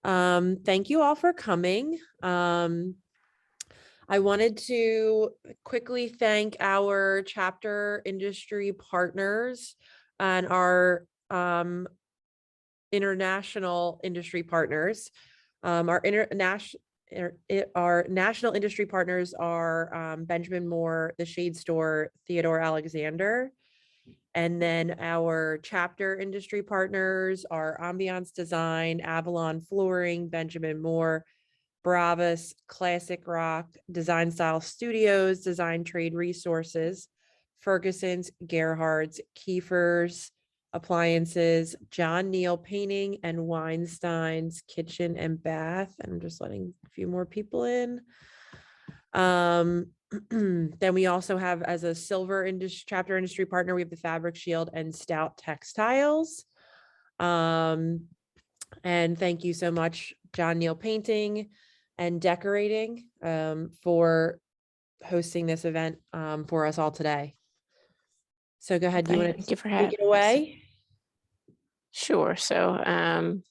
Thank you all for coming. I wanted to quickly thank our chapter industry partners and our international industry partners. Our national industry partners are Benjamin Moore, The Shade Store, Theodore Alexander. And then our chapter industry partners are Ambiance Design, Avalon Flooring, Benjamin Moore, Bravas, Classic Rock, Design Style Studios, Design Trade Resources, Ferguson's, Gerhard's, Kiefer's Appliances, John Neill Painting, and Weinstein's Kitchen and Bath. And I'm just letting a few more people in. Then we also have, as a silver chapter industry partner, we have the Fabric Shield and Stout Textiles. And thank you so much, John Neill Painting and Decorating, for hosting this event for us all today. So go ahead. Do you want to take it away? Sure. So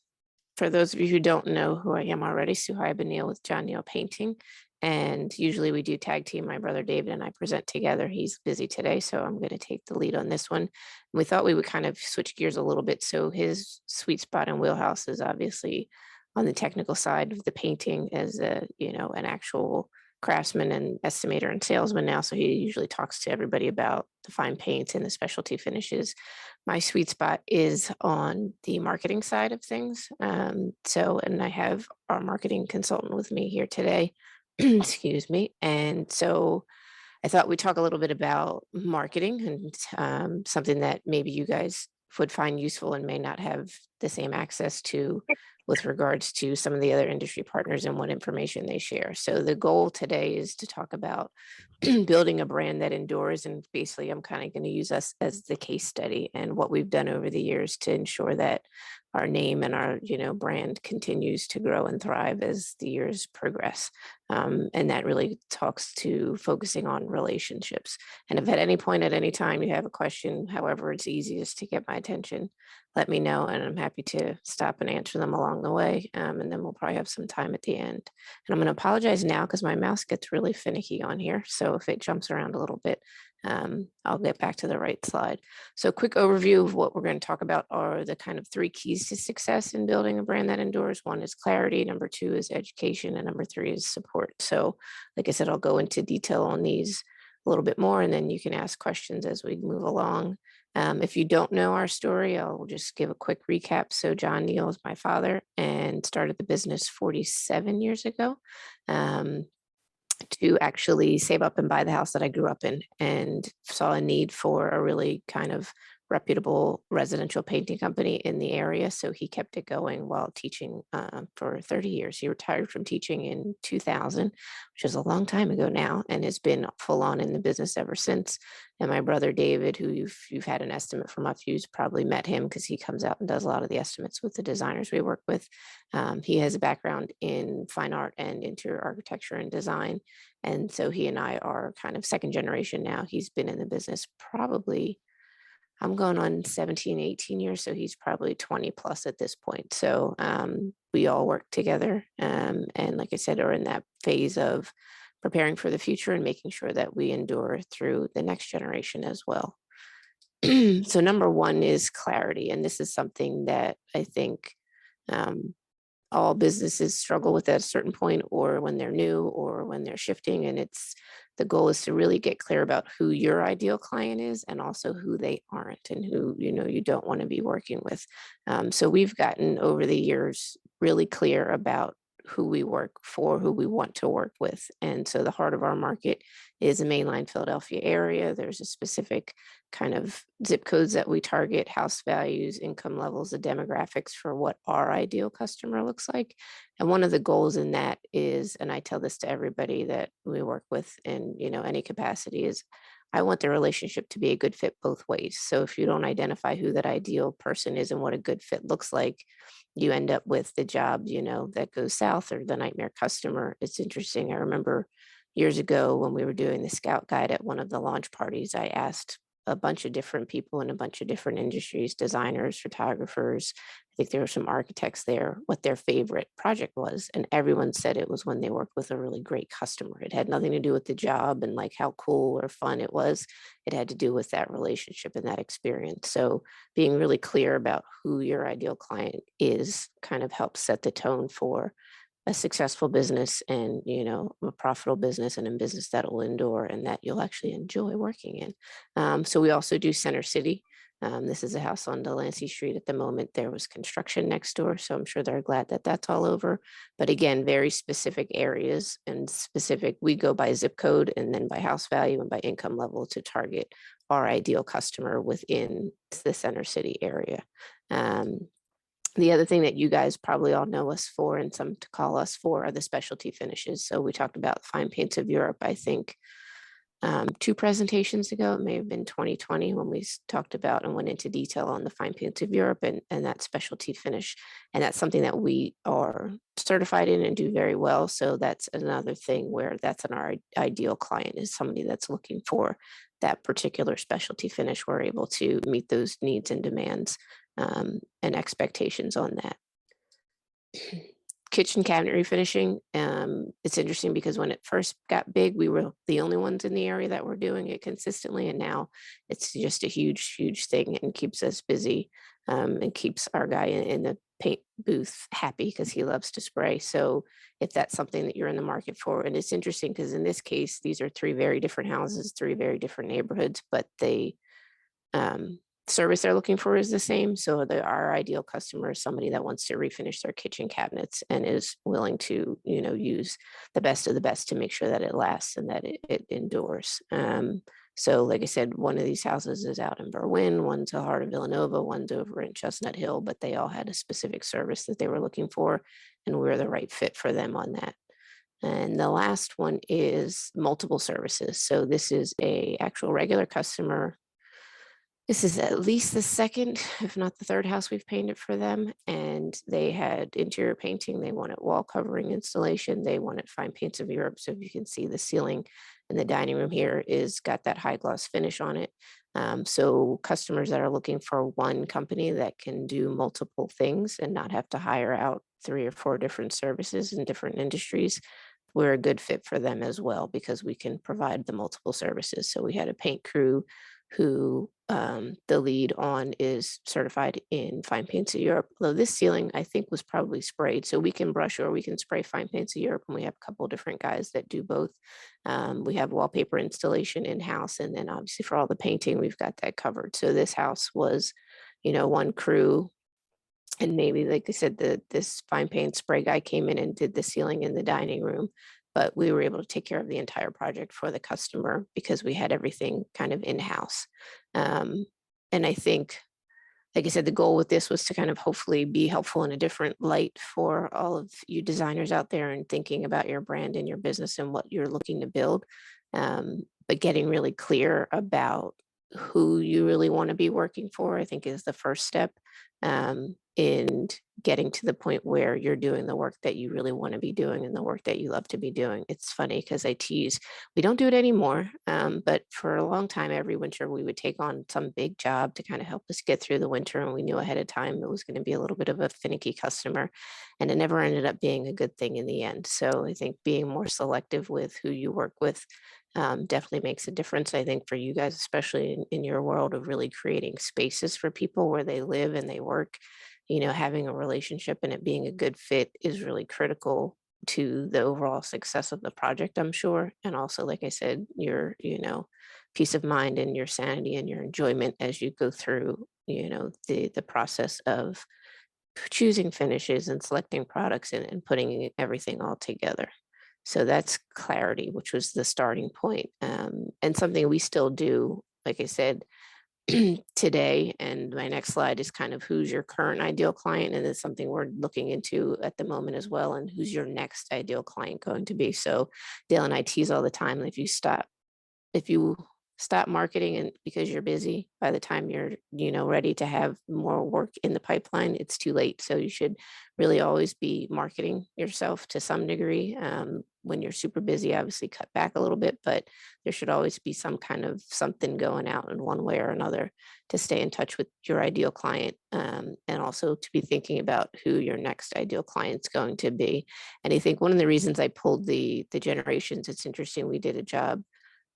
for those of you who don't know who I am already, Suhaiba Neill with John Neill Painting. And usually we do tag team. My brother David and I present together. He's busy today, so I'm going to take the lead on this one. We thought we would kind of switch gears a little bit. So his sweet spot and wheelhouse is obviously on the technical side of the painting as an actual craftsman and estimator and salesman now. So he usually talks to everybody about the fine paints and the specialty finishes. My sweet spot is on the marketing side of things. And I have our marketing consultant with me here today. Excuse me. And so I thought we'd talk a little bit about marketing and something that maybe you guys would find useful and may not have the same access to with regards to some of the other industry partners and what information they share. So the goal today is to talk about building a brand that endures. And basically, I'm kind of going to use us as the case study and what we've done over the years to ensure that our name and our brand continues to grow and thrive as the years progress. And that really talks to focusing on relationships. And if at any point at any time you have a question, however it's easiest to get my attention, let me know, and I'm happy to stop and answer them along the way. And then we'll probably have some time at the end. And I'm going to apologize now because my mouse gets really finicky on here. So if it jumps around a little bit, I'll get back to the right slide. So quick overview of what we're going to talk about are the kind of 3 keys to success in building a brand that endures. 1 is clarity, number 2 is education, and number 3 is support. So like I said, I'll go into detail on these a little bit more, and then you can ask questions as we move along. If you don't know our story, I'll just give a quick recap. So John Neill is my father and started the business 47 years ago. To actually save up and buy the house that I grew up in, and saw a need for a really kind of reputable residential painting company in the area. So he kept it going while teaching for 30 years. He retired from teaching in 2000, which is a long time ago now, and has been full on in the business ever since. And my brother David, who you've had an estimate from us, you've probably met him because he comes out and does a lot of the estimates with the designers we work with. He has a background in fine art and interior architecture and design. And so he and I are kind of second generation now. He's been in the business probably, I'm going on 17, 18 years. So he's probably 20 plus at this point. So we all work together. And like I said, are in that phase of preparing for the future and making sure that we endure through the next generation as well. So number 1 is clarity. And this is something that I think all businesses struggle with at a certain point, or when they're new or when they're shifting. And the goal is to really get clear about who your ideal client is and also who they aren't and who, you don't want to be working with. So we've gotten over the years really clear about who we work for, who we want to work with. And so the heart of our market is the mainline Philadelphia area. There's a specific kind of zip codes that we target, house values, income levels, the demographics for what our ideal customer looks like. And one of the goals in that is, and I tell this to everybody that we work with in, any capacity, is I want the relationship to be a good fit both ways. So if you don't identify who that ideal person is and what a good fit looks like, you end up with the job, that goes south, or the nightmare customer. It's interesting. I remember years ago when we were doing the scout guide at one of the launch parties, I asked a bunch of different people in a bunch of different industries, designers, photographers. I think there were some architects there, what their favorite project was. And everyone said it was when they worked with a really great customer. It had nothing to do with the job and like how cool or fun it was. It had to do with that relationship and that experience. So being really clear about who your ideal client is kind of helps set the tone for a successful business and, a profitable business and a business that will endure and that you'll actually enjoy working in. So we also do Center City. This is a house on Delancey Street at the moment. There was construction next door, so I'm sure they're glad that that's all over. But again, very specific areas and specific, we go by zip code and then by house value and by income level to target our ideal customer within the Center City area. The other thing that you guys probably all know us for and some to call us for are the specialty finishes. So we talked about fine paints of Europe, I think 2 presentations ago. It may have been 2020 when we talked about and went into detail on the fine paints of Europe and that specialty finish. And that's something that we are certified in and do very well. So that's another thing where that's our ideal client is somebody that's looking for that particular specialty finish. We're able to meet those needs and demands and expectations on that. Kitchen cabinet refinishing. It's interesting because when it first got big, we were the only ones in the area that were doing it consistently. And now it's just a huge, huge thing and keeps us busy and keeps our guy in the paint booth happy because he loves to spray. So if that's something that you're in the market for, and it's interesting because in this case, these are 3 very different houses, 3 very different neighborhoods, but they service they're looking for is the same. So our ideal customer is somebody that wants to refinish their kitchen cabinets and is willing to, use the best of the best to make sure that it lasts and that it endures. So like I said, one of these houses is out in Berwyn, one's the heart of Villanova, one's over in Chestnut Hill, but they all had a specific service that they were looking for, and we're the right fit for them on that. And the last one is multiple services. So this is a actual regular customer. This is at least the 2nd, if not the 3rd house we've painted for them. And they had interior painting. They wanted wall covering installation. They wanted fine paints of Europe. So if you can see the ceiling in the dining room here is got that high gloss finish on it. So customers that are looking for one company that can do multiple things and not have to hire out 3 or 4 different services in different industries, we're a good fit for them as well because we can provide the multiple services. So we had a paint crew who the lead on is certified in fine paints of Europe. Although this ceiling, I think, was probably sprayed. So we can brush or we can spray fine paints of Europe, and we have a couple of different guys that do both. We have wallpaper installation in-house, and then obviously for all the painting, we've got that covered. So this house was, one crew. And maybe, like I said, this fine paint spray guy came in and did the ceiling in the dining room, but we were able to take care of the entire project for the customer because we had everything kind of in-house. And I think, like I said, the goal with this was to kind of hopefully be helpful in a different light for all of you designers out there and thinking about your brand and your business and what you're looking to build, but getting really clear about who you really want to be working for, I think is the first step in getting to the point where you're doing the work that you really want to be doing and the work that you love to be doing. It's funny because I tease, we don't do it anymore, but for a long time, every winter we would take on some big job to kind of help us get through the winter, and we knew ahead of time it was going to be a little bit of a finicky customer, and it never ended up being a good thing in the end. So I think being more selective with who you work with definitely makes a difference. I think for you guys, especially in your world of really creating spaces for people where they live and they work, having a relationship and it being a good fit is really critical to the overall success of the project, I'm sure. And also, like I said, your, peace of mind and your sanity and your enjoyment as you go through, the process of choosing finishes and selecting products and putting everything all together. So that's clarity, which was the starting point, and something we still do, like I said, today. And my next slide is kind of who's your current ideal client, and it's something we're looking into at the moment as well, and who's your next ideal client going to be. So Dale and I tease all the time, if you stop marketing and because you're busy. By the time you're, ready to have more work in the pipeline, it's too late. So you should really always be marketing yourself to some degree. When you're super busy, obviously cut back a little bit, but there should always be some kind of something going out in one way or another to stay in touch with your ideal client, and also to be thinking about who your next ideal client's going to be. And I think one of the reasons I pulled the generations, it's interesting, we did a job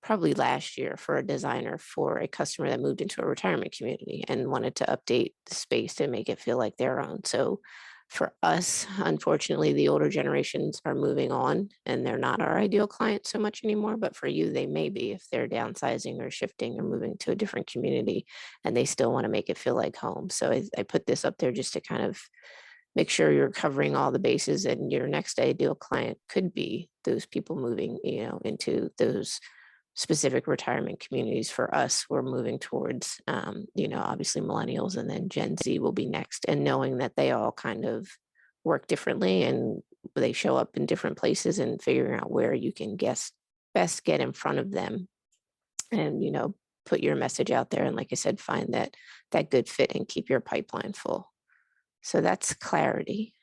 probably last year for a designer for a customer that moved into a retirement community and wanted to update the space to make it feel like their own. So for us, unfortunately, the older generations are moving on and they're not our ideal client so much anymore. But for you, they may be if they're downsizing or shifting or moving to a different community and they still want to make it feel like home. So I put this up there just to kind of make sure you're covering all the bases, and your next ideal client could be those people moving, into those specific retirement communities. For us, we're moving towards, obviously millennials, and then Gen Z will be next. And knowing that they all kind of work differently and they show up in different places, and figuring out where you can best get in front of them and, put your message out there. And like I said, find that good fit and keep your pipeline full. So that's clarity.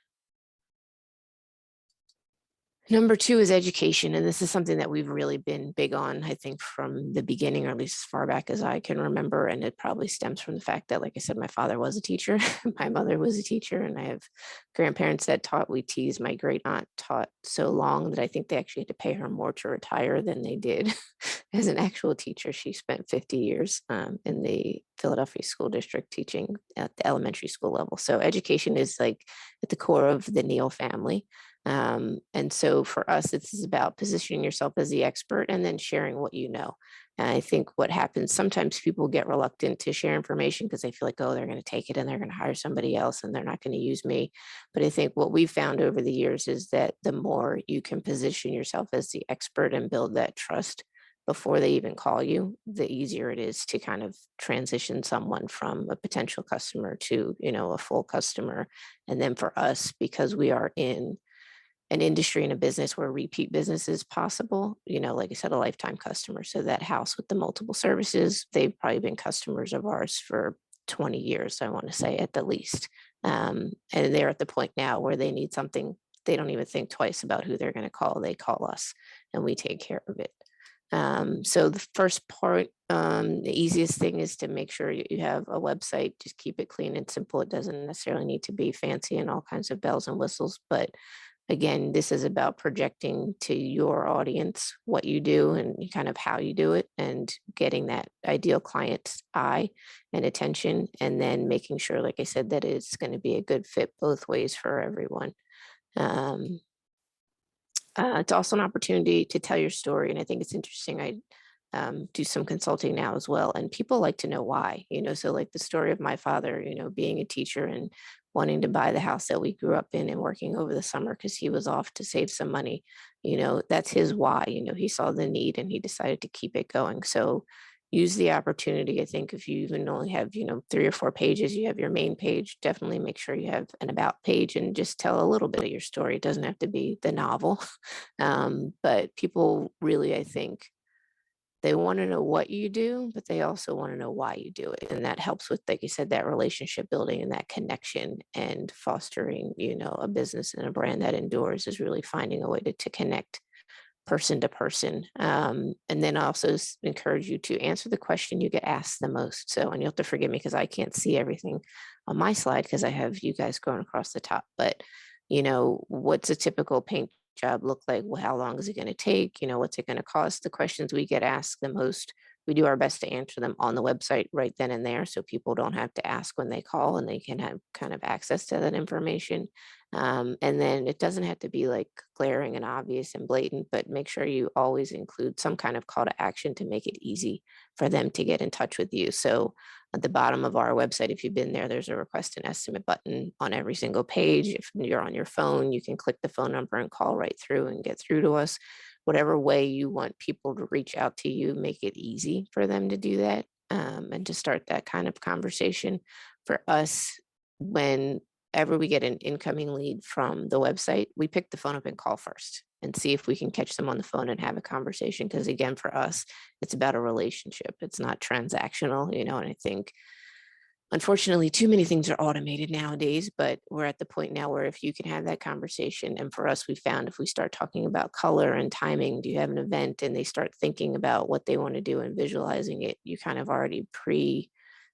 Number two is education. And this is something that we've really been big on, I think, from the beginning, or at least as far back as I can remember. And it probably stems from the fact that, like I said, my father was a teacher, my mother was a teacher, and I have grandparents that taught. We teased my great aunt taught so long that I think they actually had to pay her more to retire than they did as an actual teacher. She spent 50 years in the Philadelphia school district teaching at the elementary school level. So education is like at the core of the Neill family. And so for us, this is about positioning yourself as the expert and then sharing what you know. And I think what happens, sometimes people get reluctant to share information because they feel like, oh, they're going to take it and they're going to hire somebody else and they're not going to use me. But I think what we've found over the years is that the more you can position yourself as the expert and build that trust before they even call you, the easier it is to kind of transition someone from a potential customer to, a full customer. And then for us, because we are in an industry and a business where repeat business is possible, like I said, a lifetime customer. So that house with the multiple services, they've probably been customers of ours for 20 years, I want to say at the least. And they're at the point now where they need something. They don't even think twice about who they're going to call. They call us and we take care of it. So the first part, the easiest thing is to make sure you have a website. Just keep it clean and simple. It doesn't necessarily need to be fancy and all kinds of bells and whistles, but again, this is about projecting to your audience what you do and kind of how you do it, and getting that ideal client's eye and attention, and then making sure, like I said, that it's going to be a good fit both ways for everyone. It's also an opportunity to tell your story. And I think it's interesting. I do some consulting now as well. And people like to know why, so like the story of my father, being a teacher and wanting to buy the house that we grew up in and working over the summer because he was off to save some money, that's his why. He saw the need and he decided to keep it going. So use the opportunity. I think if you even only have, 3 or 4 pages, you have your main page, definitely make sure you have an about page and just tell a little bit of your story. It doesn't have to be the novel. But people really, I think, they want to know what you do, but they also want to know why you do it. And that helps with, like you said, that relationship building and that connection, and fostering, a business and a brand that endures is really finding a way to connect person to person. And then I also encourage you to answer the question you get asked the most. So, and you'll have to forgive me because I can't see everything on my slide because I have you guys going across the top, but what's a typical paint job look like? Well, how long is it going to take? What's it going to cost? The questions we get asked the most, we do our best to answer them on the website right then and there, so people don't have to ask when they call and they can have kind of access to that information. And then it doesn't have to be like glaring and obvious and blatant, but make sure you always include some kind of call to action to make it easy for them to get in touch with you. So at the bottom of our website, if you've been there, there's a request an estimate button on every single page. If you're on your phone, you can click the phone number and call right through and get through to us. Whatever way you want people to reach out to you, make it easy for them to do that, and to start that kind of conversation. For us, whenever we get an incoming lead from the website, we pick the phone up and call first. and see if we can catch them on the phone and have a conversation. Because again, for us, it's about a relationship. It's not transactional, and I think unfortunately, too many things are automated nowadays, but we're at the point now where if you can have that conversation, and for us, we found if we start talking about color and timing, do you have an event, and they start thinking about what they want to do and visualizing it, you kind of already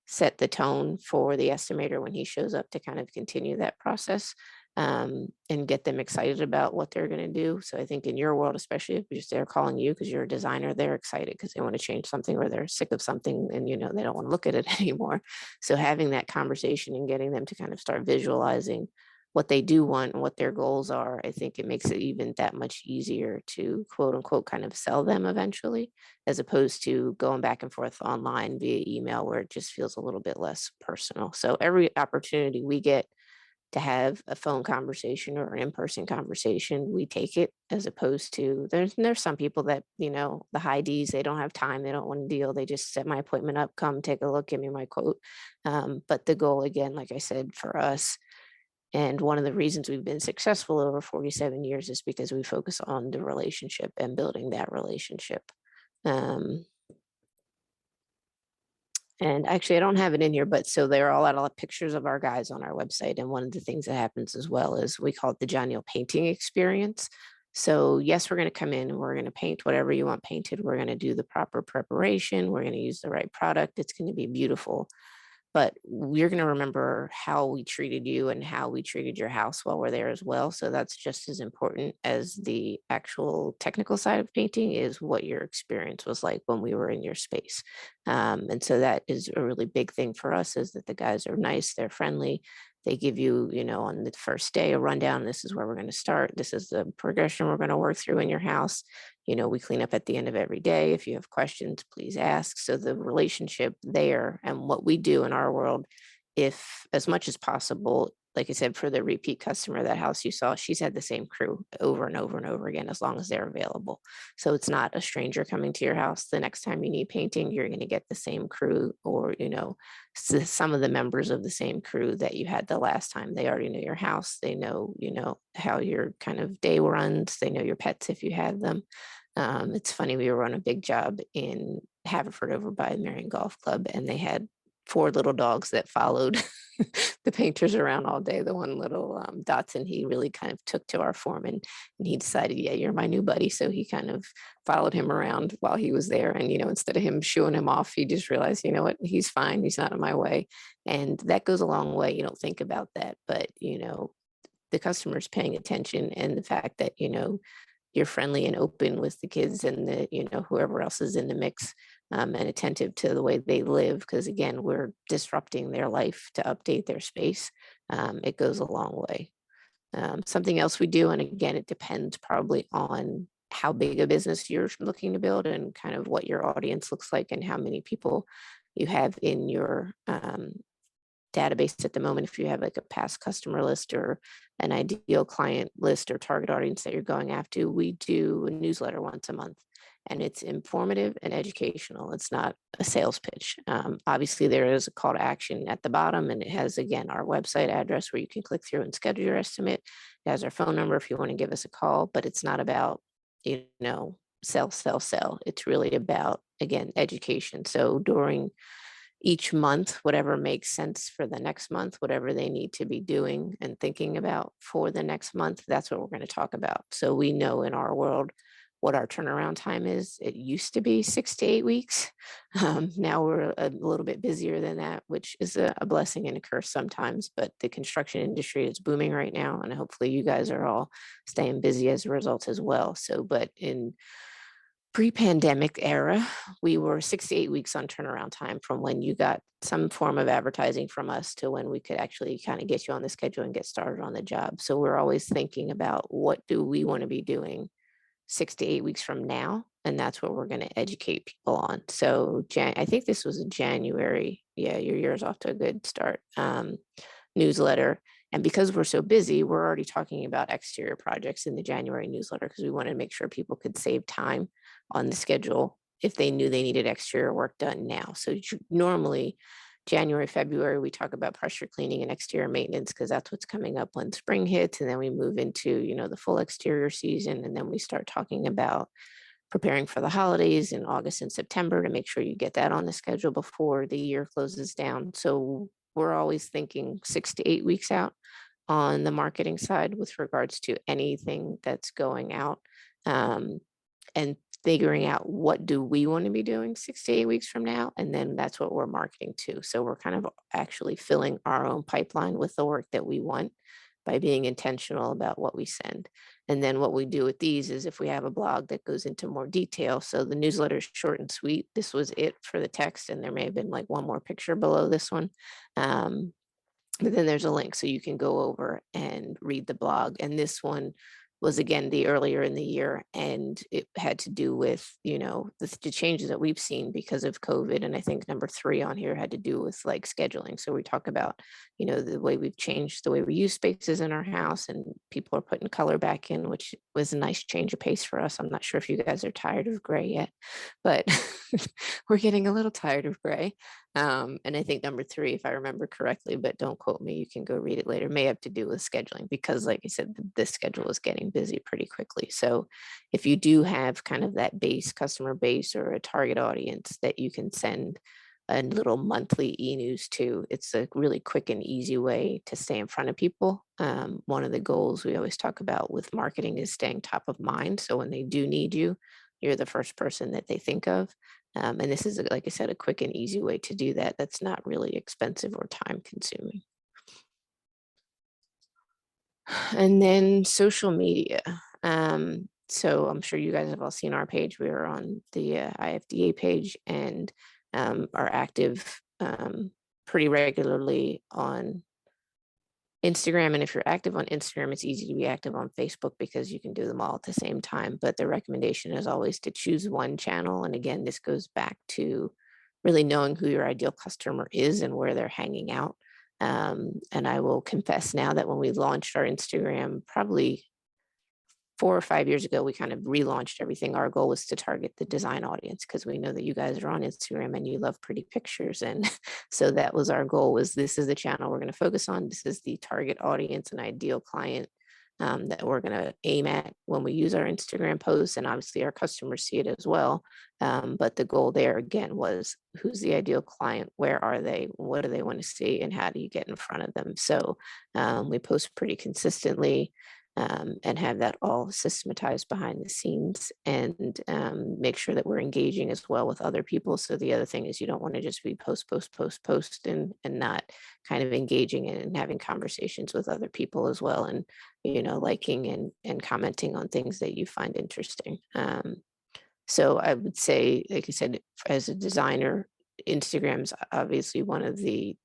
set the tone for the estimator when he shows up to kind of continue that process, and get them excited about what they're going to do. So I think in your world, especially if they're calling you because you're a designer, they're excited because they want to change something or they're sick of something and they don't want to look at it anymore. So having that conversation and getting them to kind of start visualizing what they do want and what their goals are, I think it makes it even that much easier to quote unquote kind of sell them eventually, as opposed to going back and forth online via email where it just feels a little bit less personal. So every opportunity we get to have a phone conversation or an in-person conversation, we take it, as opposed to there's some people that, the high Ds, they don't have time, they don't want to deal, they just set my appointment up, come take a look, give me my quote. But the goal, again, like I said, for us, and one of the reasons we've been successful over 47 years is because we focus on the relationship and building that relationship. And actually, I don't have it in here, but so there are a lot of pictures of our guys on our website. And one of the things that happens as well is we call it the John Neill Painting experience. So yes, we're going to come in and we're going to paint whatever you want painted. We're going to do the proper preparation. We're going to use the right product. It's going to be beautiful. But we're going to remember how we treated you and how we treated your house while we're there as well. So that's just as important as the actual technical side of painting, is what your experience was like when we were in your space. And so that is a really big thing for us, is that the guys are nice, they're friendly. They give you, on the first day, a rundown. This is where we're going to start. This is the progression we're going to work through in your house. We clean up at the end of every day. If you have questions, please ask. So the relationship there, and what we do in our world, if as much as possible, like I said, for the repeat customer, that house you saw, she's had the same crew over and over and over again, as long as they're available. So it's not a stranger coming to your house. The next time you need painting, you're going to get the same crew, or, some of the members of the same crew that you had the last time. They already know your house. They know, how your kind of day runs. They know your pets if you have them. It's funny, we were on a big job in Haverford over by Marion Golf Club, and they had 4 little dogs that followed the painters around all day. The one little Dotson, he really kind of took to our foreman, and he decided, yeah, you're my new buddy. So he kind of followed him around while he was there. And, instead of him shooing him off, he just realized, you know what, he's fine. He's not in my way. And that goes a long way. You don't think about that, but, the customer's paying attention, and the fact that, you're friendly and open with the kids and whoever else is in the mix, and attentive to the way they live. Because again, we're disrupting their life to update their space. It goes a long way. Something else we do, and again, it depends probably on how big a business you're looking to build and kind of what your audience looks like and how many people you have in your database at the moment. If you have like a past customer list or an ideal client list or target audience that you're going after, we do a newsletter once a month, and it's informative and educational. It's not a sales pitch. Obviously, there is a call to action at the bottom, and it has, again, our website address where you can click through and schedule your estimate. It has our phone number if you want to give us a call, but it's not about, sell, sell, sell. It's really about, again, education. So during each month, whatever makes sense for the next month, whatever they need to be doing and thinking about for the next month, that's what we're going to talk about. So we know in our world what our turnaround time is. It used to be 6 to 8 weeks. Now we're a little bit busier than that, which is a blessing and a curse sometimes, but the construction industry is booming right now. And hopefully you guys are all staying busy as a result as well. So, but in pre-pandemic era, we were 6 to 8 weeks on turnaround time from when you got some form of advertising from us to when we could actually kind of get you on the schedule and get started on the job. So we're always thinking about, what do we want to be doing 6 to 8 weeks from now? And that's what we're going to educate people on. So I think this was a January. Yeah, your year's off to a good start. Newsletter. And because we're so busy, we're already talking about exterior projects in the January newsletter, because we wanted to make sure people could save time on the schedule if they knew they needed exterior work done now. So normally January, February, we talk about pressure cleaning and exterior maintenance because that's what's coming up when spring hits. And then we move into, the full exterior season. And then we start talking about preparing for the holidays in August and September to make sure you get that on the schedule before the year closes down. So we're always thinking 6 to 8 weeks out on the marketing side with regards to anything that's going out, and figuring out what do we want to be doing 6 to 8 weeks from now. And then that's what we're marketing to. So we're kind of actually filling our own pipeline with the work that we want by being intentional about what we send. And then what we do with these is if we have a blog that goes into more detail. So the newsletter is short and sweet. This was it for the text, and there may have been like one more picture below this one. But then there's a link so you can go over and read the blog. And this one was again the earlier in the year, and it had to do with, the changes that we've seen because of COVID. And I think number 3 on here had to do with like scheduling. So we talk about, the way we've changed the way we use spaces in our house, and people are putting color back in, which was a nice change of pace for us. I'm not sure if you guys are tired of gray yet, but we're getting a little tired of gray. And I think number 3, if I remember correctly, but don't quote me, you can go read it later, may have to do with scheduling because, like I said, this schedule is getting busy pretty quickly. So if you do have kind of that base customer base or a target audience that you can send a little monthly e-news to, it's a really quick and easy way to stay in front of people. One of the goals we always talk about with marketing is staying top of mind. So when they do need you, you're the first person that they think of. And this is, like I said, a quick and easy way to do that. That's not really expensive or time consuming. And then social media. So I'm sure you guys have all seen our page. We are on the IFDA page and are active pretty regularly on Instagram. And if you're active on Instagram, it's easy to be active on Facebook because you can do them all at the same time. But the recommendation is always to choose one channel. And again, this goes back to really knowing who your ideal customer is and where they're hanging out. And I will confess now that when we launched our Instagram, probably 4 or 5 years ago, we kind of relaunched everything. Our goal was to target the design audience because we know that you guys are on Instagram and you love pretty pictures. And so that was our goal, was this is the channel we're going to focus on. This is the target audience and ideal client that we're going to aim at when we use our Instagram posts. And obviously our customers see it as well. But the goal there again was, who's the ideal client? Where are they? What do they want to see? And how do you get in front of them? So we post pretty consistently. And have that all systematized behind the scenes, and make sure that we're engaging as well with other people. So the other thing is you don't want to just be post and not kind of engaging and having conversations with other people as well, and liking and commenting on things that you find interesting. So I would say, like I said, as a designer, Instagram's obviously one of the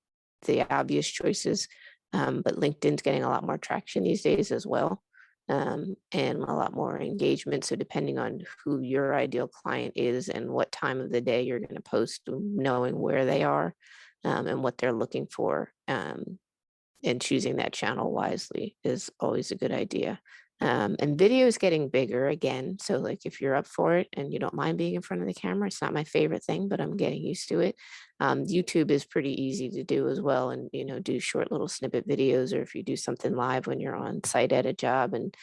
obvious choices. But LinkedIn's getting a lot more traction these days as well, and a lot more engagement. So depending on who your ideal client is and what time of the day you're going to post, knowing where they are and what they're looking for, and choosing that channel wisely is always a good idea. And video is getting bigger again. So like if you're up for it and you don't mind being in front of the camera, it's not my favorite thing, but I'm getting used to it. YouTube is pretty easy to do as well. And, do short little snippet videos, or if you do something live when you're on site at a job and,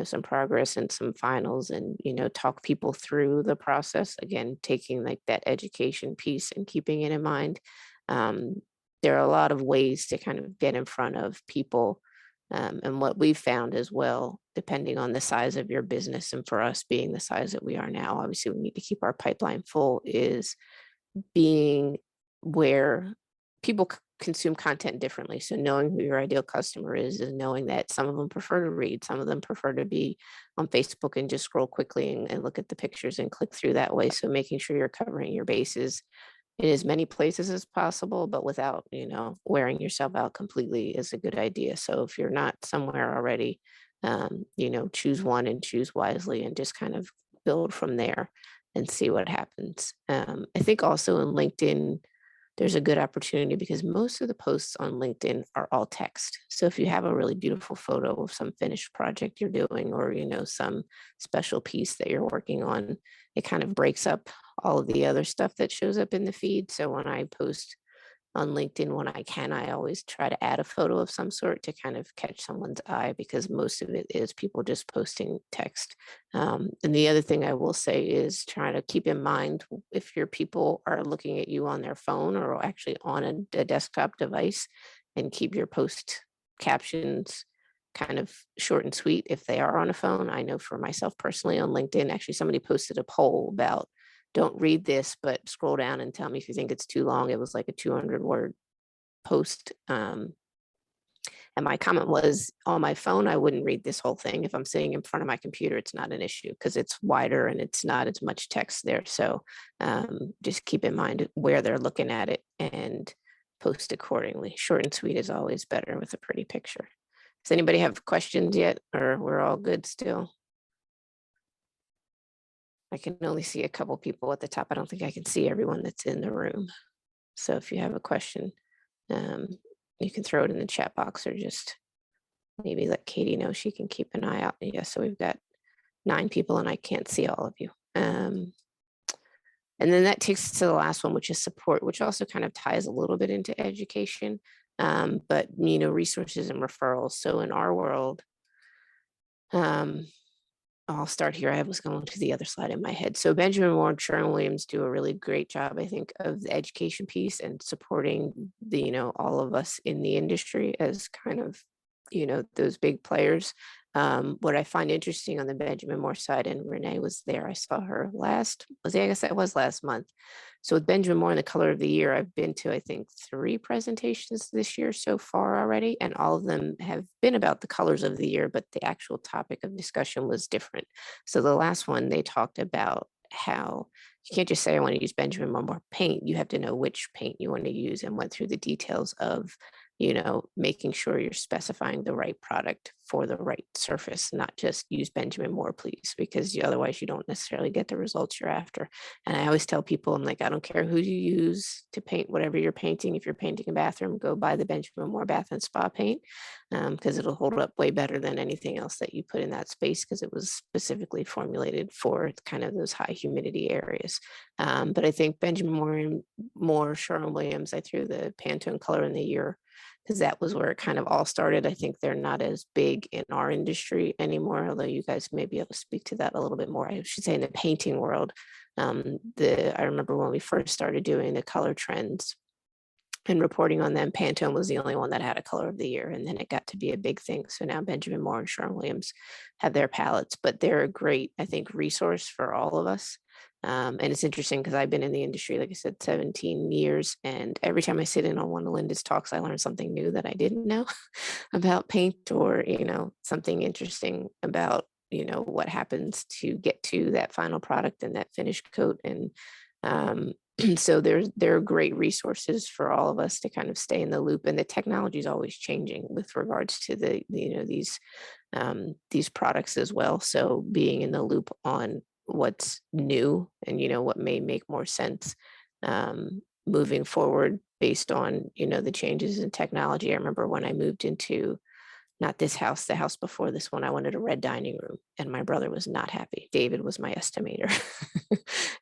some progress and some finals, and, talk people through the process. Again, taking like that education piece and keeping it in mind. There are a lot of ways to kind of get in front of people. And what we've found as well, depending on the size of your business, and for us being the size that we are now, obviously we need to keep our pipeline full, is being where people consume content differently. So knowing who your ideal customer is knowing that some of them prefer to read, some of them prefer to be on Facebook and just scroll quickly and look at the pictures and click through that way. So making sure you're covering your bases in as many places as possible, but without, wearing yourself out completely is a good idea. So if you're not somewhere already, choose one and choose wisely and just kind of build from there and see what happens. I think also in LinkedIn, there's a good opportunity because most of the posts on LinkedIn are all text. So if you have a really beautiful photo of some finished project you're doing, or, some special piece that you're working on, it kind of breaks up all of the other stuff that shows up in the feed. So when I post, on LinkedIn when I can. I always try to add a photo of some sort to kind of catch someone's eye, because most of it is people just posting text. And the other thing I will say is trying to keep in mind, if your people are looking at you on their phone or actually on a desktop device, and keep your post captions kind of short and sweet if they are on a phone. I know for myself personally on LinkedIn, actually somebody posted a poll about, don't read this, but scroll down and tell me if you think it's too long. It was like a 200-word post. And my comment was, on my phone, I wouldn't read this whole thing. If I'm sitting in front of my computer, it's not an issue because it's wider and it's not as much text there. So just keep in mind where they're looking at it and post accordingly. Short and sweet is always better with a pretty picture. Does anybody have questions yet, or we're all good still? I can only see a couple people at the top. I don't think I can see everyone that's in the room. So if you have a question, you can throw it in the chat box, or just maybe let Katie know she can keep an eye out. Yeah, so we've got 9 people and I can't see all of you. And then that takes us to the last one, which is support, which also kind of ties a little bit into education, but resources and referrals. So in our world, I'll start here. I was going to the other slide in my head. So Benjamin Moore and Sharon Williams do a really great job, I think, of the education piece and supporting all of us in the industry as kind of, those big players. What I find interesting on the Benjamin Moore side, and Renee was there, I saw her I guess that was last month. So with Benjamin Moore and the Color of the Year, I've been to, I think, 3 presentations this year so far already, and all of them have been about the colors of the year, but the actual topic of discussion was different. So the last one, they talked about how you can't just say, I want to use Benjamin Moore paint. You have to know which paint you want to use, and went through the details of making sure you're specifying the right product for the right surface, not just use Benjamin Moore, please, because otherwise you don't necessarily get the results you're after. And I always tell people, I'm like, I don't care who you use to paint whatever you're painting. If you're painting a bathroom, go buy the Benjamin Moore Bath and Spa paint, because it'll hold up way better than anything else that you put in that space, because it was specifically formulated for kind of those high humidity areas. But I think Benjamin Moore, Sharon Williams, I threw the Pantone Color in the Year because that was where it kind of all started. I think they're not as big in our industry anymore, although you guys may be able to speak to that a little bit more. I should say in the painting world, I remember when we first started doing the color trends and reporting on them, Pantone was the only one that had a Color of the Year, and then it got to be a big thing. So now Benjamin Moore and Sharon Williams have their palettes, but they're a great, I think, resource for all of us. And it's interesting because I've been in the industry, like I said, 17 years. And every time I sit in on one of Linda's talks, I learn something new that I didn't know about paint, or, something interesting about, what happens to get to that final product and that finished coat. And so there are great resources for all of us to kind of stay in the loop. And the technology is always changing with regards to these products as well. So being in the loop on what's new and what may make more sense moving forward based on the changes in technology. I remember when I moved into not this house, the house before this one, I wanted a red dining room, and my brother was not happy. David was my estimator.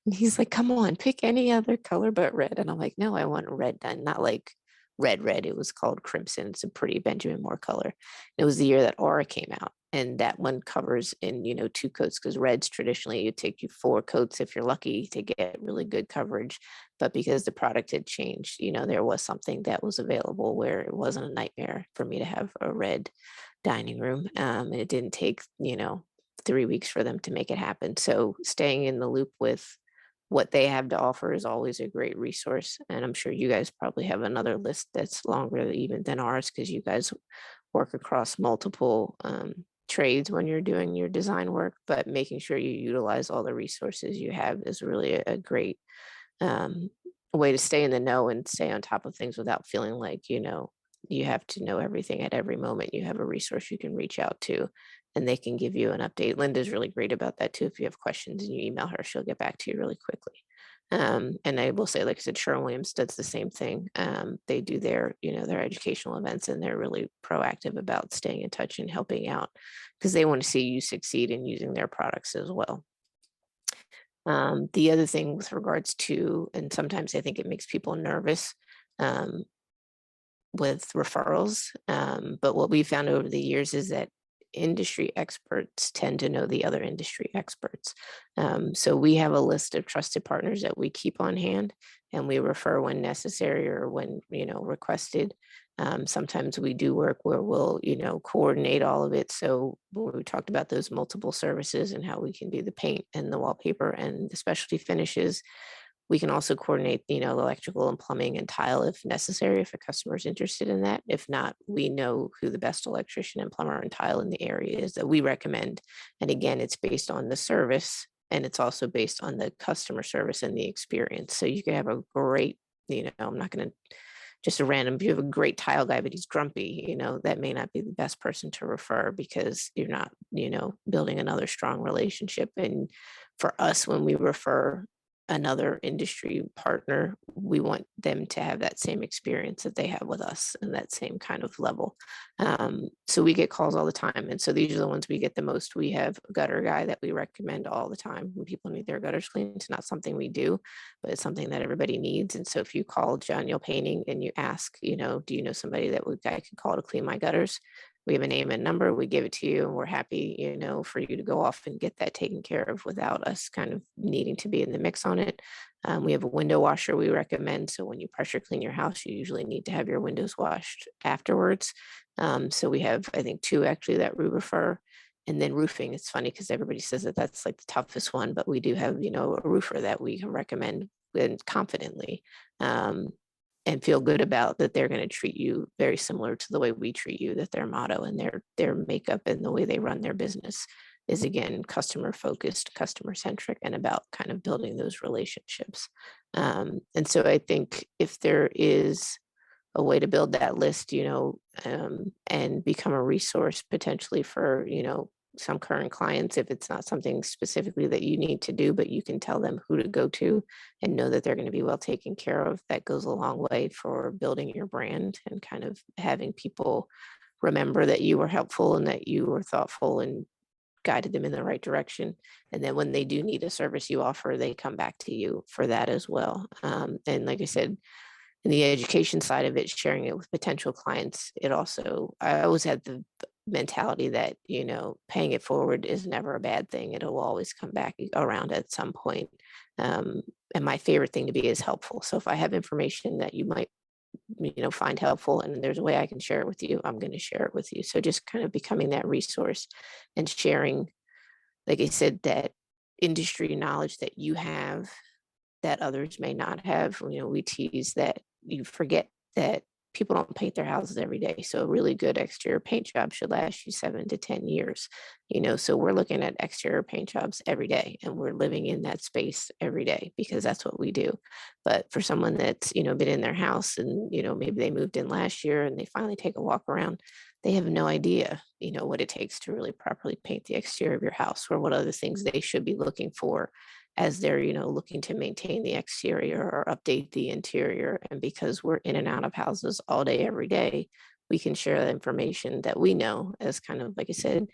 And he's like, come on, pick any other color but red. And I'm like, no, I want red, not like red. It was called crimson. It's a pretty Benjamin Moore color. It was the year that Aura came out, and that one covers in 2 coats, because reds traditionally it take you 4 coats if you're lucky to get really good coverage. But because the product had changed, there was something that was available where it wasn't a nightmare for me to have a red dining room. And it didn't take 3 weeks for them to make it happen. So staying in the loop with what they have to offer is always a great resource. And I'm sure you guys probably have another list that's longer even than ours, because you guys work across multiple trades when you're doing your design work. But making sure you utilize all the resources you have is really a great way to stay in the know and stay on top of things without feeling like you have to know everything at every moment. You have a resource you can reach out to, and they can give you an update. Linda's really great about that too. If you have questions and you email her, she'll get back to you really quickly. And I will say, like I said, Sharon Williams does the same thing. They do their educational events, and they're really proactive about staying in touch and helping out, because they want to see you succeed in using their products as well. The other thing with regards to, and sometimes I think it makes people nervous, with referrals. But what we found over the years is that industry experts tend to know the other industry experts. So we have a list of trusted partners that we keep on hand, and we refer when necessary or when, requested. Sometimes we do work where we'll, coordinate all of it. So when we talked about those multiple services and how we can do the paint and the wallpaper and the specialty finishes, we can also coordinate, electrical and plumbing and tile if necessary, if a customer is interested in that. If not, we know who the best electrician and plumber and tile in the area is that we recommend. And again, it's based on the service, and it's also based on the customer service and the experience. So you could have a great, I'm not going to just a random, if you have a great tile guy, but he's grumpy, that may not be the best person to refer because you're not, building another strong relationship. And for us, when we refer another industry partner, we want them to have that same experience that they have with us and that same kind of level. So we get calls all the time. And so these are the ones we get the most. We have a gutter guy that we recommend all the time when people need their gutters cleaned. It's not something we do, but it's something that everybody needs. And so if you call John Neill Painting and you ask, do you know somebody that I could call to clean my gutters? We have a name and number, we give it to you, and we're happy, for you to go off and get that taken care of without us kind of needing to be in the mix on it. We have a window washer we recommend. So when you pressure clean your house, you usually need to have your windows washed afterwards. So we have, I think, 2 actually that we refer. And then roofing, it's funny because everybody says that that's like the toughest one, but we do have, a roofer that we can recommend and confidently. And feel good about that they're going to treat you very similar to the way we treat you, that their motto and their makeup and the way they run their business is, again, customer focused, customer centric, and about kind of building those relationships. And so I think if there is a way to build that list, and become a resource potentially for, some current clients, if it's not something specifically that you need to do, but you can tell them who to go to and know that they're going to be well taken care of, that goes a long way for building your brand and kind of having people remember that you were helpful and that you were thoughtful and guided them in the right direction. And then when they do need a service you offer, they come back to you for that as well. And like I said, in the education side of it, sharing it with potential clients, I always had the mentality that, paying it forward is never a bad thing. It'll always come back around at some point. And my favorite thing to be is helpful. So if I have information that you might, find helpful and there's a way I can share it with you, I'm going to share it with you. So just kind of becoming that resource and sharing, like I said, that industry knowledge that you have that others may not have. We tease that you forget that people don't paint their houses every day. So a really good exterior paint job should last you 7 to 10 years. So we're looking at exterior paint jobs every day and we're living in that space every day because that's what we do. But for someone that's, been in their house and, maybe they moved in last year and they finally take a walk around, they have no idea, what it takes to really properly paint the exterior of your house or what other things they should be looking for as they're, looking to maintain the exterior or update the interior. And because we're in and out of houses all day, every day, we can share the information that we know as kind of, like I said,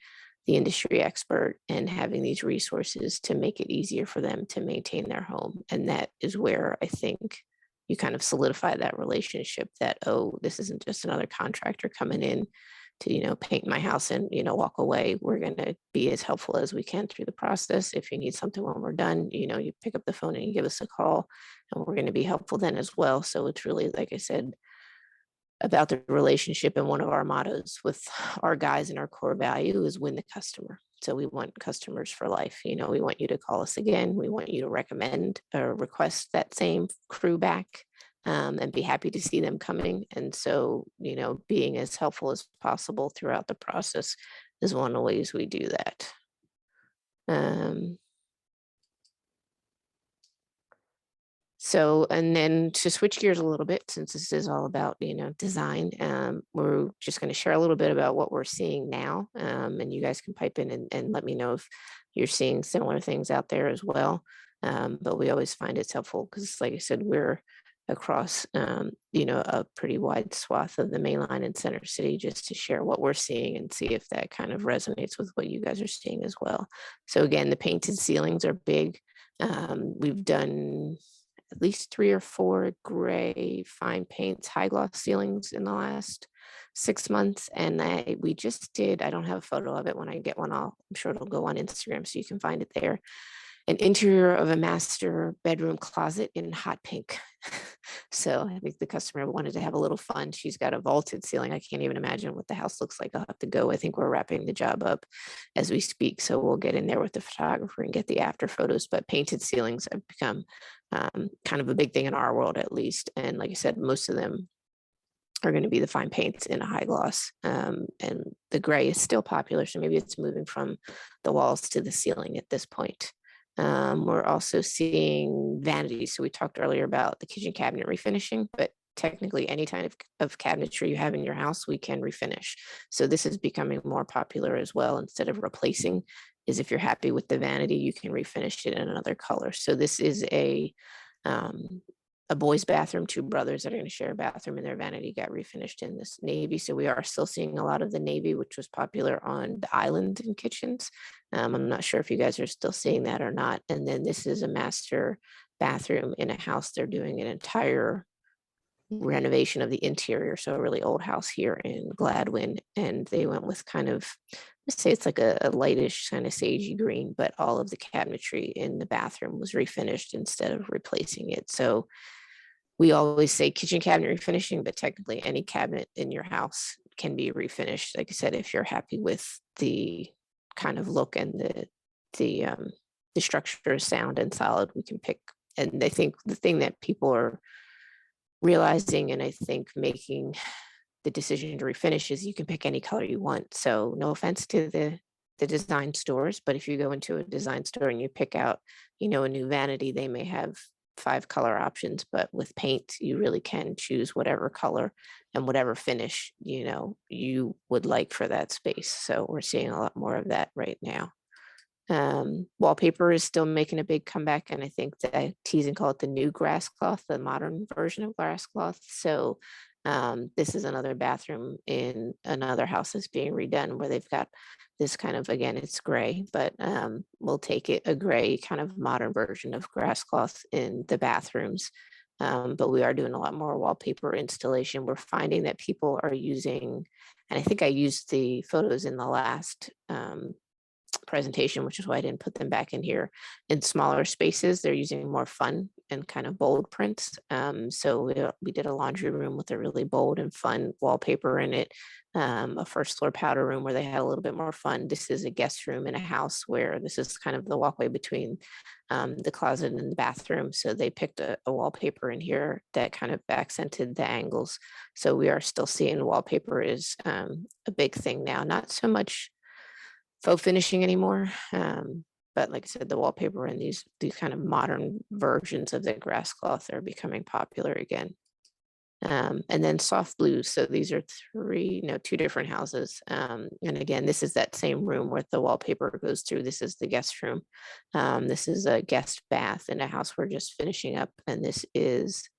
the industry expert and having these resources to make it easier for them to maintain their home. And that is where I think you kind of solidify that relationship that, oh, this isn't just another contractor coming in to, paint my house and, walk away. We're going to be as helpful as we can through the process. If you need something when we're done, you pick up the phone and you give us a call and we're going to be helpful then as well. So it's really, like I said, about the relationship. And one of our mottos with our guys and our core value is win the customer. So we want customers for life. We want you to call us again. We want you to recommend or request that same crew back. And be happy to see them coming. And so, being as helpful as possible throughout the process is one of the ways we do that. So, and then to switch gears a little bit, since this is all about, design, we're just going to share a little bit about what we're seeing now. And you guys can pipe in and let me know if you're seeing similar things out there as well. But we always find it's helpful because, like I said, we're across, a pretty wide swath of the main line in Center City just to share what we're seeing and see if that kind of resonates with what you guys are seeing as well. So again, the painted ceilings are big. We've done at least 3 or 4 gray fine paints, high gloss ceilings in the last 6 months. And we just did, I don't have a photo of it. When I get one, I'm sure it'll go on Instagram so you can find it there. An interior of a master bedroom closet in hot pink. So I think the customer wanted to have a little fun. She's got a vaulted ceiling. I can't even imagine what the house looks like. I'll have to go. I think we're wrapping the job up as we speak. So we'll get in there with the photographer and get the after photos. But painted ceilings have become kind of a big thing in our world, at least. And like I said, most of them are going to be the fine paints in a high gloss. And the gray is still popular. So maybe it's moving from the walls to the ceiling at this point. We're also seeing vanities. So we talked earlier about the kitchen cabinet refinishing, but technically any kind of cabinetry you have in your house, we can refinish. So this is becoming more popular as well. Instead of replacing, is if you're happy with the vanity, you can refinish it in another color. So this is a boy's bathroom. 2 brothers that are going to share a bathroom, and their vanity got refinished in this navy. So we are still seeing a lot of the navy, which was popular on the island in kitchens. I'm not sure if you guys are still seeing that or not. And then this is a master bathroom in a house. They're doing an entire renovation of the interior. So a really old house here in Gladwin. And they went with kind of, let's say it's like a lightish kind of sagey green, but all of the cabinetry in the bathroom was refinished instead of replacing it. So we always say kitchen cabinet refinishing, but technically any cabinet in your house can be refinished. Like I said, if you're happy with the kind of look and the structure is sound and solid, we can pick. And I think the thing that people are realizing, and I think making the decision to refinish, is you can pick any color you want. So no offense to the design stores, but if you go into a design store and you pick out, a new vanity, they may have 5 color options, but with paint, you really can choose whatever color and whatever finish, you would like for that space. So we're seeing a lot more of that right now. Wallpaper is still making a big comeback, and I think that I tease and call it the new grass cloth, the modern version of grass cloth. So this is another bathroom in another house that's being redone, where they've got this kind of, again, it's gray, but we'll take it, a gray kind of modern version of grass cloth in the bathrooms. But we are doing a lot more wallpaper installation. We're finding that people are using, and I think I used the photos in the last presentation, which is why I didn't put them back in here, in smaller spaces. They're using more fun and kind of bold prints. So we did a laundry room with a really bold and fun wallpaper in it, a first floor powder room where they had a little bit more fun. This is a guest room in a house where this is kind of the walkway between the closet and the bathroom. So they picked a wallpaper in here that kind of accented the angles. So we are still seeing wallpaper is a big thing now, not so much faux finishing anymore. But like I said, the wallpaper and these kind of modern versions of the grass cloth are becoming popular again. And then soft blues. So these are 2 different houses. And again, this is that same room where the wallpaper goes through. This is the guest room. This is a guest bath in a house we're just finishing up. And this is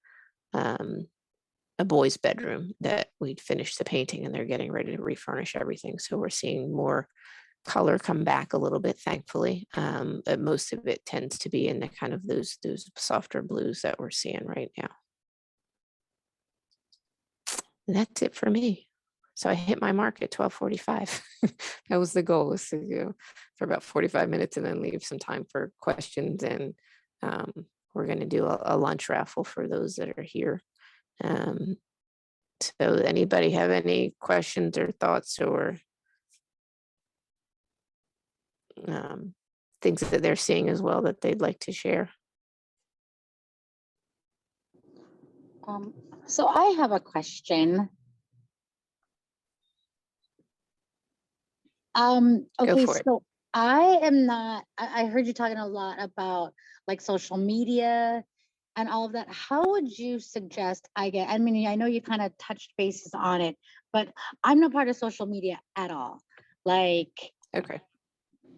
a boy's bedroom that we'd finished the painting, and they're getting ready to refurnish everything. So we're seeing more color come back a little bit, thankfully. But most of it tends to be in the kind of those softer blues that we're seeing right now. And that's it for me. So I hit my mark at 12:45. That was the goal, was to go for about 45 minutes and then leave some time for questions. And we're going to do a lunch raffle for those that are here. So anybody have any questions or thoughts or things that they're seeing as well that they'd like to share? So I have a question. Okay, so I am not, I heard you talking a lot about like social media and all of that. How would you suggest I mean, I know you kind of touched bases on it, but I'm not part of social media at all. Like, Okay.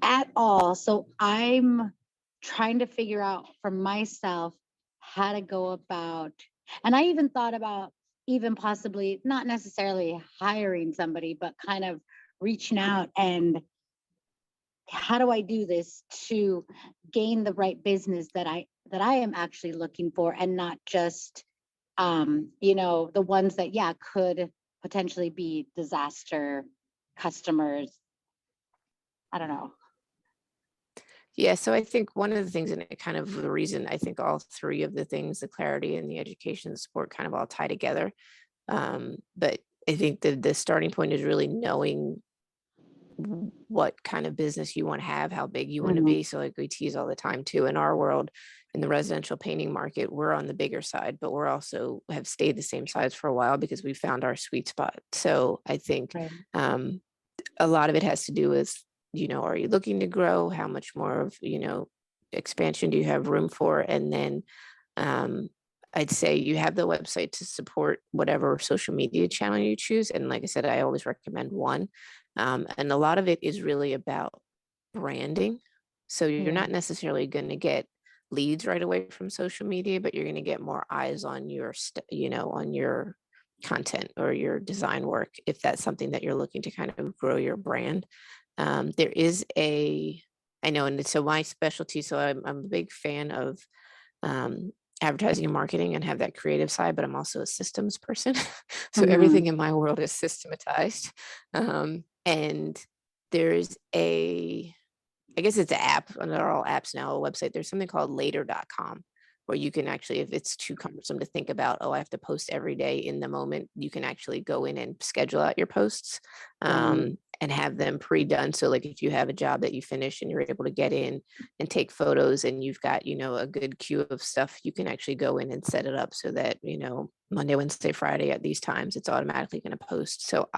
At all. So I'm trying to figure out for myself how to go about, and I even thought about even possibly not necessarily hiring somebody, but kind of reaching out and how do I do this to gain the right business that that I am actually looking for, and not just, you know, the ones that, yeah, could potentially be disaster customers. I don't know. Yeah, so I think one of the things, and it kind of the reason I think all three of the things, the clarity and the education and support, kind of all tie together. But I think the starting point is really knowing what kind of business you want to have, how big you want to Mhm. be. So like we tease all the time too, in our world, in the residential painting market, we're on the bigger side, but we're also have stayed the same size for a while because we found our sweet spot. So I think Right. a lot of it has to do with, you know, are you looking to grow? How much more of, you know, expansion do you have room for? And then I'd say you have the website to support whatever social media channel you choose. And like I said, I always recommend one. And a lot of it is really about branding. So you're Yeah. not necessarily going to get leads right away from social media, but you're going to get more eyes on your, you know, on your content or your design work, if that's something that you're looking to kind of grow your brand. There is I know, and so my specialty, so I'm a big fan of advertising and marketing and have that creative side, but I'm also a systems person. So Mhm. everything in my world is systematized. And there's I guess it's an app, and they're all apps now, a website. There's something called later.com where you can actually, if it's too cumbersome to think about, oh, I have to post every day in the moment, you can actually go in and schedule out your posts and have them pre-done. So like if you have a job that you finish and you're able to get in and take photos and you've got, you know, a good queue of stuff, you can actually go in and set it up so that, you know, Monday, Wednesday, Friday at these times, it's automatically going to post. So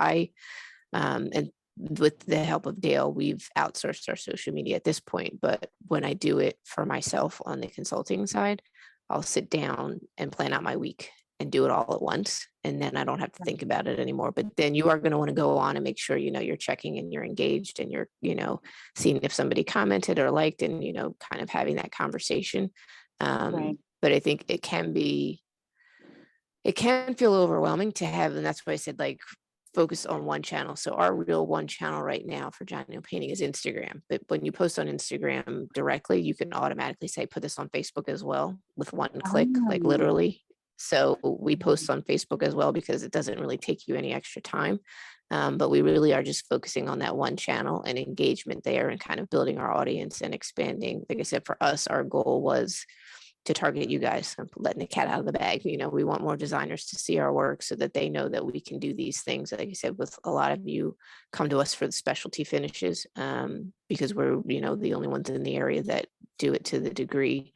and with the help of Dale, we've outsourced our social media at this point. But when I do it for myself on the consulting side, I'll sit down and plan out my week and do it all at once. And then I don't have to think about it anymore. But then you are going to want to go on and make sure, you know, you're checking and you're engaged and you're, you know, seeing if somebody commented or liked and, you know, kind of having that conversation. Right. But I think it can feel overwhelming to have, and that's why I said like focus on one channel. So our real one channel right now for John Neill Painting is Instagram. But when you post on Instagram directly, you can automatically say, put this on Facebook as well with one click, like Oh. literally. So we post on Facebook as well because it doesn't really take you any extra time. But we really are just focusing on that one channel and engagement there and kind of building our audience and expanding. Like I said, for us, our goal was to target you guys. I'm letting the cat out of the bag. You know, we want more designers to see our work so that they know that we can do these things. Like I said, with a lot of you come to us for the specialty finishes because we're, you know, the only ones in the area that do it to the degree.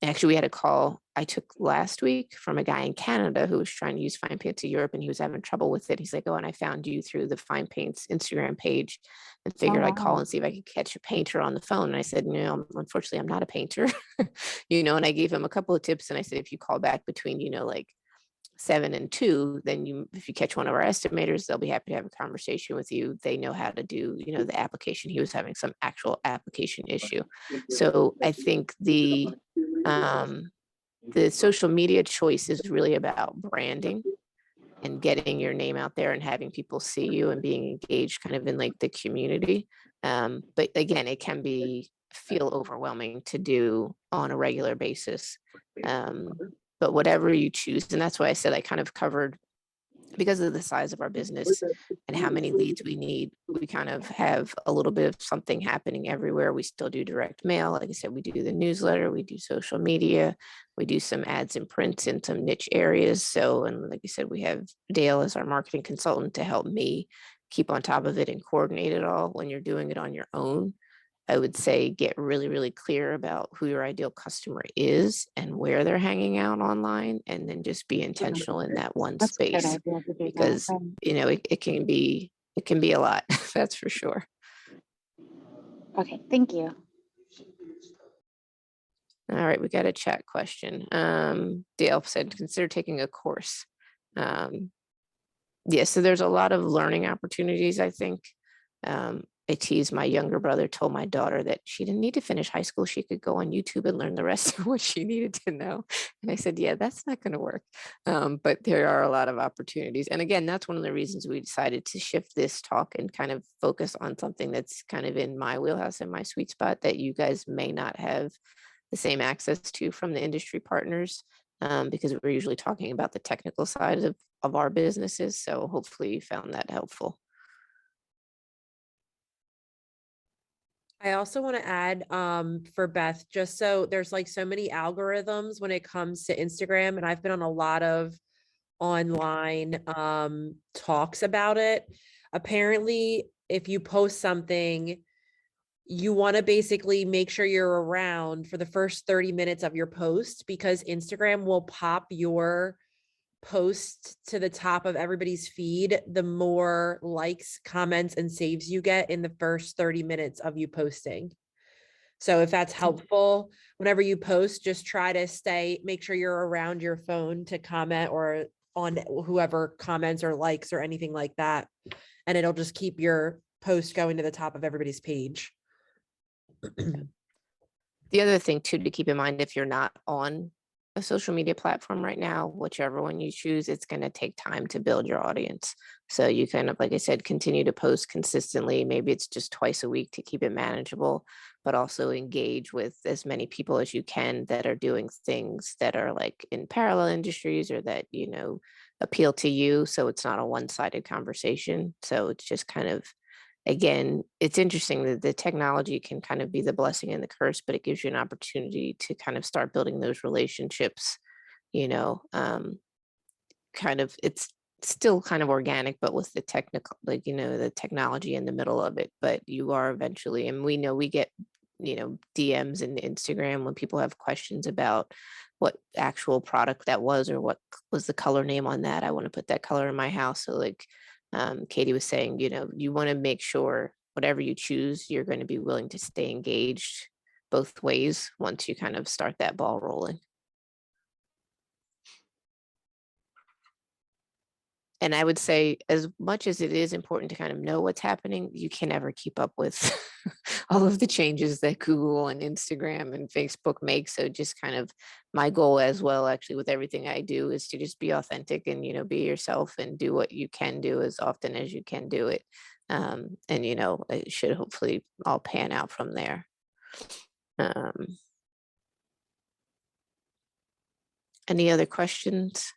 Actually, we had a call I took last week from a guy in Canada who was trying to use fine paints in Europe and he was having trouble with it. He's like, oh, and I found you through the Fine Paints Instagram page and Oh, figured I'd call wow. and see if I could catch a painter on the phone. And I said, no, unfortunately, I'm not a painter, you know, and I gave him a couple of tips. And I said, if you call back between, you know, like 7 and 2, then if you catch one of our estimators, they'll be happy to have a conversation with you. They know how to do, you know, the application. He was having some actual application issue. So I think the social media choice is really about branding and getting your name out there and having people see you and being engaged kind of in like the community. But again, it can feel overwhelming to do on a regular basis. But whatever you choose, and that's why I said I kind of covered, because of the size of our business and how many leads we need, we kind of have a little bit of something happening everywhere. We still do direct mail. Like I said, we do the newsletter, we do social media, we do some ads and prints in some niche areas. So, and like I said, we have Dale as our marketing consultant to help me keep on top of it and coordinate it all. When you're doing it on your own, I would say get really, really clear about who your ideal customer is and where they're hanging out online, and then just be intentional in that one That's a good space idea to do that. because, you know, it can be a lot. That's for sure. Okay, thank you. All right, we got a chat question. Dale said, consider taking a course. Yeah, so there's a lot of learning opportunities, I think. I tease my younger brother told my daughter that she didn't need to finish high school. She could go on YouTube and learn the rest of what she needed to know. And I said, yeah, that's not going to work. But there are a lot of opportunities. And again, that's one of the reasons we decided to shift this talk and kind of focus on something that's kind of in my wheelhouse and my sweet spot that you guys may not have the same access to from the industry partners, because we're usually talking about the technical side of our businesses. So hopefully you found that helpful. I also want to add for Beth, just so there's like so many algorithms when it comes to Instagram, and I've been on a lot of online talks about it. Apparently, if you post something, you want to basically make sure you're around for the first 30 minutes of your post, because Instagram will pop your post to the top of everybody's feed the make likes, comments, and saves you get in the first 30 minutes of you posting. So if that's helpful, whenever you post, just try to make sure you're around your phone to comment or on whoever comments or likes or anything like that. And it'll just keep your post going to the top of everybody's page. The other thing too to keep in mind, if you're not on a social media platform right now, whichever one you choose, it's going to take time to build your audience. So you kind of, like I said, continue to post consistently. Maybe it's just twice a week to keep it manageable, but also engage with as many people as you can that are doing things that are like in parallel industries or that, you know, appeal to you. So it's not a one-sided conversation. So it's just kind of, again, it's interesting that the technology can kind of be the blessing and the curse, but it gives you an opportunity to kind of start building those relationships, you know, kind of, it's still kind of organic, but with the technical, like, you know, the technology in the middle of it, but you are eventually, and we know we get, you know, DMs in Instagram when people have questions about what actual product that was, or what was the color name on that. I want to put that color in my house. So like, Katie was saying, you know, you want to make sure whatever you choose, you're going to be willing to stay engaged both ways once you kind of start that ball rolling. And I would say, as much as it is important to kind of know what's happening, you can never keep up with all of the changes that Google and Instagram and Facebook make. So just kind of my goal as well, actually, with everything I do, is to just be authentic and, you know, be yourself and do what you can do as often as you can do it. And, you know, it should hopefully all pan out from there. Any other questions?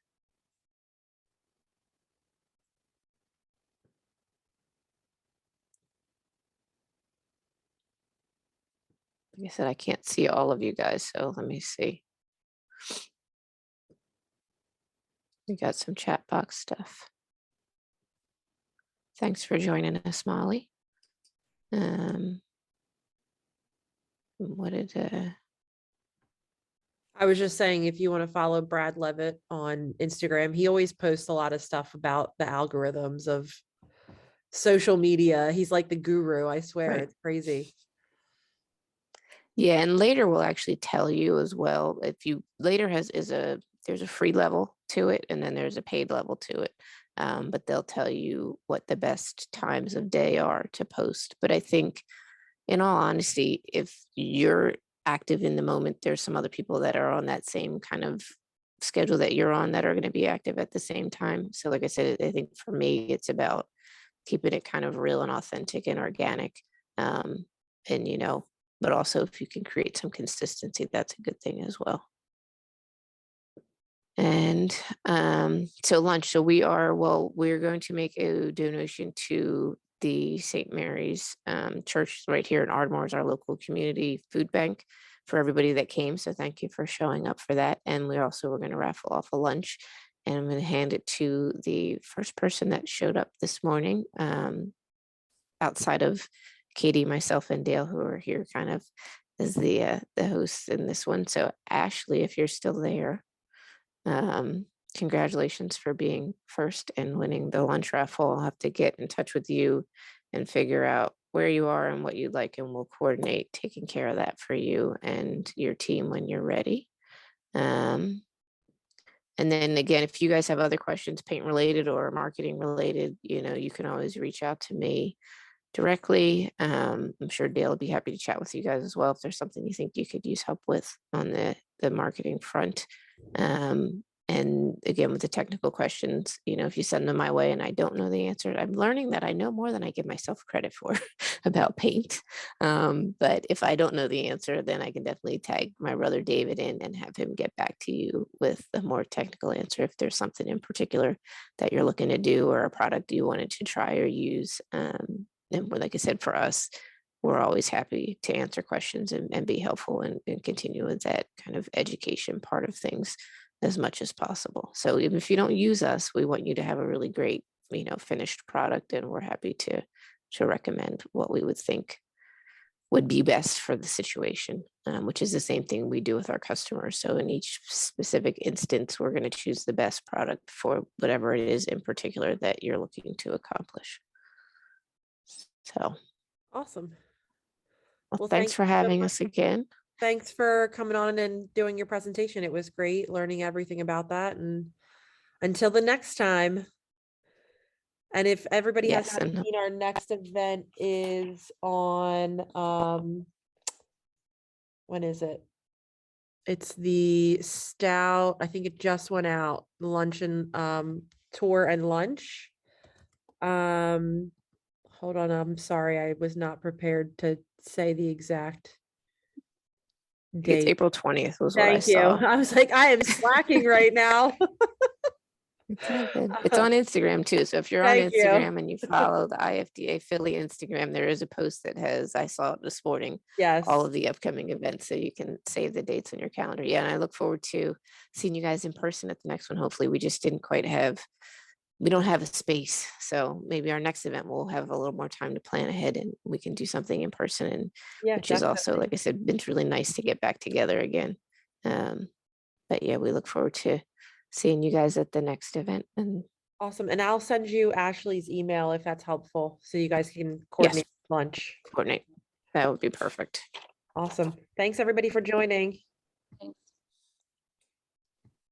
Like I said, I can't see all of you guys, so let me see. We got some chat box stuff. Thanks for joining us, Molly. What did I was just saying, if you want to follow Brad Levitt on Instagram, he always posts a lot of stuff about the algorithms of social media. He's like the guru, I swear. Right. It's crazy. Yeah, and later we'll actually tell you as well. If you later there's a free level to it, and then there's a paid level to it. But they'll tell you what the best times of day are to post. But I think, in all honesty, if you're active in the moment, there's some other people that are on that same kind of schedule that you're on that are going to be active at the same time. So like I said, I think for me, it's about keeping it kind of real and authentic and organic. And, you know, but also if you can create some consistency, that's a good thing as well. And so lunch. So we're going to make a donation to the St. Mary's Church right here in Ardmore, is our local community food bank, for everybody that came. So thank you for showing up for that. And we're going to raffle off a lunch, and I'm going to hand it to the first person that showed up this morning, outside of Katie, myself, and Dale, who are here kind of as the hosts in this one. So Ashley, if you're still there, congratulations for being first and winning the lunch raffle. I'll have to get in touch with you and figure out where you are and what you'd like, and we'll coordinate taking care of that for you and your team when you're ready. And then again, if you guys have other questions, paint related or marketing related, you know, you can always reach out to me directly. I'm sure Dale will be happy to chat with you guys as well if there's something you think you could use help with on the marketing front. And again, with the technical questions, you know, if you send them my way and I don't know the answer, I'm learning that I know more than I give myself credit for about paint. But if I don't know the answer, then I can definitely tag my brother David in and have him get back to you with a more technical answer if there's something in particular that you're looking to do or a product you wanted to try or use. And like I said, for us, we're always happy to answer questions and be helpful and continue with that kind of education part of things as much as possible. So even if you don't use us, we want you to have a really great, you know, finished product, and we're happy to recommend what we would think would be best for the situation, which is the same thing we do with our customers. So in each specific instance, we're going to choose the best product for whatever it is in particular that you're looking to accomplish. So Awesome. well, thanks for thank you so having much. us again. Thanks for coming on and doing your presentation. It was great learning everything about that. And until the next time. And if everybody has Yes, not and seen, our next event is on, when is it? It's the Stout, I think it just went out, luncheon, tour and lunch. Hold on, I'm sorry, I was not prepared to say the exact I think it's date. April 20th was what I Thank you. saw. I was like, I am slacking right now. It's all good. It's on Instagram too. So if you're on Thank you. Instagram and you follow the IFDA Philly Instagram, there is a post that has, I saw it this morning, Yes. all of the upcoming events. So you can save the dates on your calendar. Yeah. And I look forward to seeing you guys in person at the next one. Hopefully we just didn't quite have, we don't have a space. So maybe our next event we'll have a little more time to plan ahead and we can do something in person. And Yeah, which is also, definitely. like I said, been really nice to get back together again. But yeah, we look forward to seeing you guys at the next event. And Awesome. And I'll send you Ashley's email if that's helpful, so you guys can coordinate lunch. coordinate. That would be perfect. Awesome. Thanks everybody for joining. Thanks.